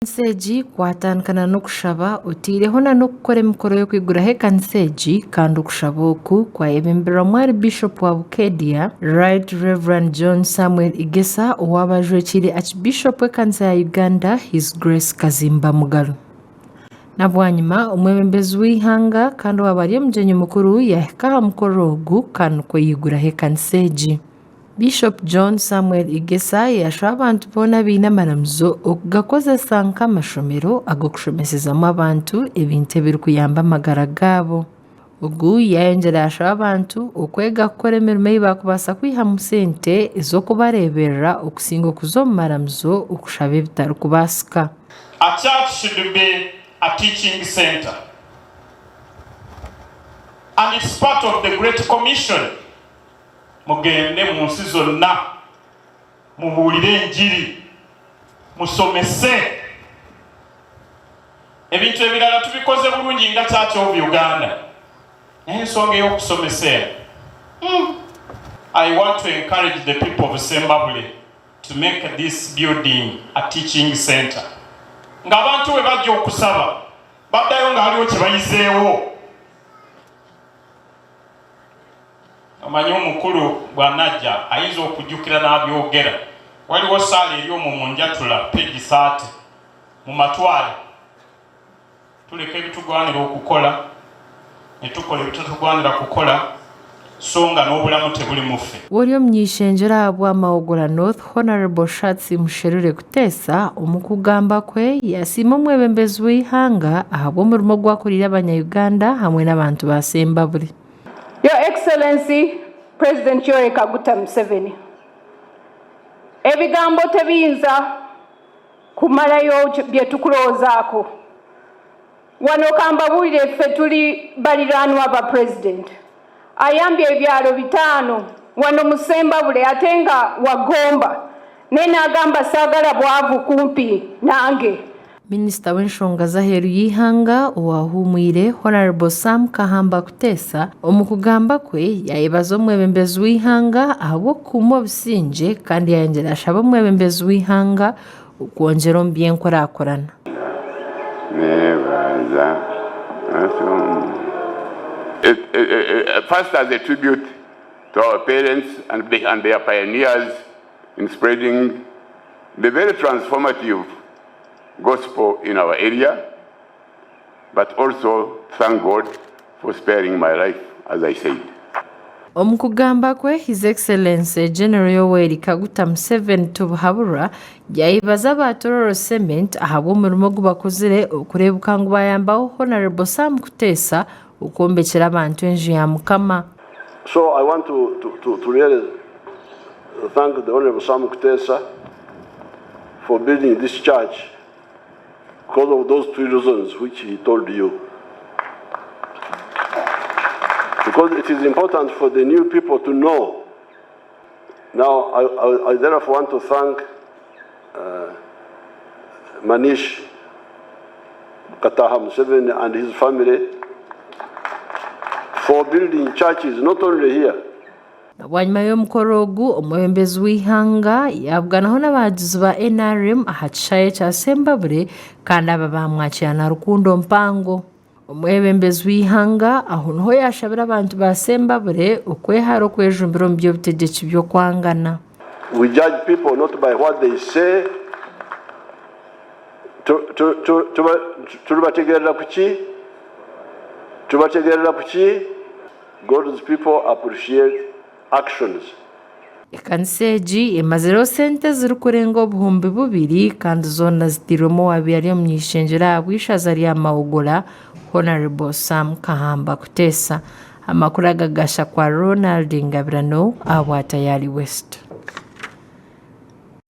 Kanseegi kwatandikana n'okushaba otiireho n'okukora emikoro y'okwiguraho ekanseegi kandi okushaba oku kwayebembera omwari Bishop wa Bukedia Right Reverend John Samuel Igesa owabajwekire Archbishop w'ekanisa ya Uganda His Grace Kazimba Mugalu. Nabwanyuma omwebembezi w'ihanga kandi owabari omugenyi mukuru yahika aha mukoro ogu kandi kweyiguraho ekanseegi. Bishop John Samuel Igesa yashaba abantu boona baine amaramuzo okugakozesa nk'amashomero ag'okushomesezamu abantu ebintu ebirikuyamba amagara gaabo. Ogu yayongyera yashaba abantu okwega kukora emirimo ei bakubaasa kwihamu sente ez'okubareeberera okusinga okuza omu maramuzo okushaba ebitarikubaasika. A church should be a teaching center. And it's part of the Great Commission. Mugende mu nsi zonna mubuulire enjiri musomese ebintu ebirala tubikoze bulungi nga Church of Uganda naye ensonga y'okusomesera I want to encourage the people of Sembabule to make this building a teaching center ng'abantu we bajja okusaba baddayo nga waliwo kye bayizeewo. Amanyi omukulu bw'anajja ayinza okujjukira n'abyogera. Waliwo saala eri omwo mu njatula page 30 mu matwale tuleka ebitugwanira okukola ne tukola ebitatugwanira kukola so nga n'obulamu tebuli muffe. Wali omunyishenjera bwa Maogola North Honorable Shatsi Musherure kuteesa omukugamba kwe yasiima omwebembezi w'ihanga ahabw'omurimo gwakolire abanya-Uganda hamwe n'abantu ba Sembabule. Your Excellency, President Yoweri Kaguta Museveni. Ebigambo tebiyinza kumalayo bye tukulowoozaako. Wano kambabuulire ffe tuli baliraanwa ba President. Ayambye ebyalo 5 wano mu Sembabule ate nga wagomba. Ne n'agamba saagala bwavu kumpi nange. Minisita w'enshonga z'aheeru y'ihanga owahumwire Honorable Sam Kahamba kuteesa omukugamba kwe yayebaza omwebembezi w'ihanga ahabw'okukuuma obusinge kandi yayongyera ashaba omwebembezi w'ihanga okwongyera omu by'enkuraakurana. First as a tribute to our parents and their pioneers in spreading the very transformative gospel in our area, but also thank God for sparing my life, as I said. Omukugamba kwe His Excellency General Yoweri Kaguta Museveni Tubuhabura yayibaza abatororo cement ahabw'omurimo gubakozire okureebuka ngu bayambaho Honorable Sam kuteesa okwombekera abantu enju ya Mukama. So I want to really thank the Honorable Sam Kutesa for building this church because of those 3 reasons which he told you. Because it is important for the new people to know. Now, I therefore want to thank Manish Kataha Museveni and his family for building churches, not only here. Wanyuma y'omukoro ogu omwebembezi w'ihanga yabwanaho n'abajuzi ba NRM aha kishaayi kya Sembabule kandi aba bamwakira na rukundo mpango. Omwebembezi w'ihanga aho niho yashabira abantu ba Sembabule okwehara okwejumbira omu by'obutegeki by'okwangana. We judge people not by what they say. Tubategerera kuki? God's people appreciate actions. Ekanseegi emazireho sente zirikurenga obuhumbi 2 kandi zoona zitirwemu wabyari omunyishenjera abwishaza rya Maogola Honorable Sam Kahamba kuteesa. Amakuru agagasha kwa Ronald Ngabirano abwa Tayari West.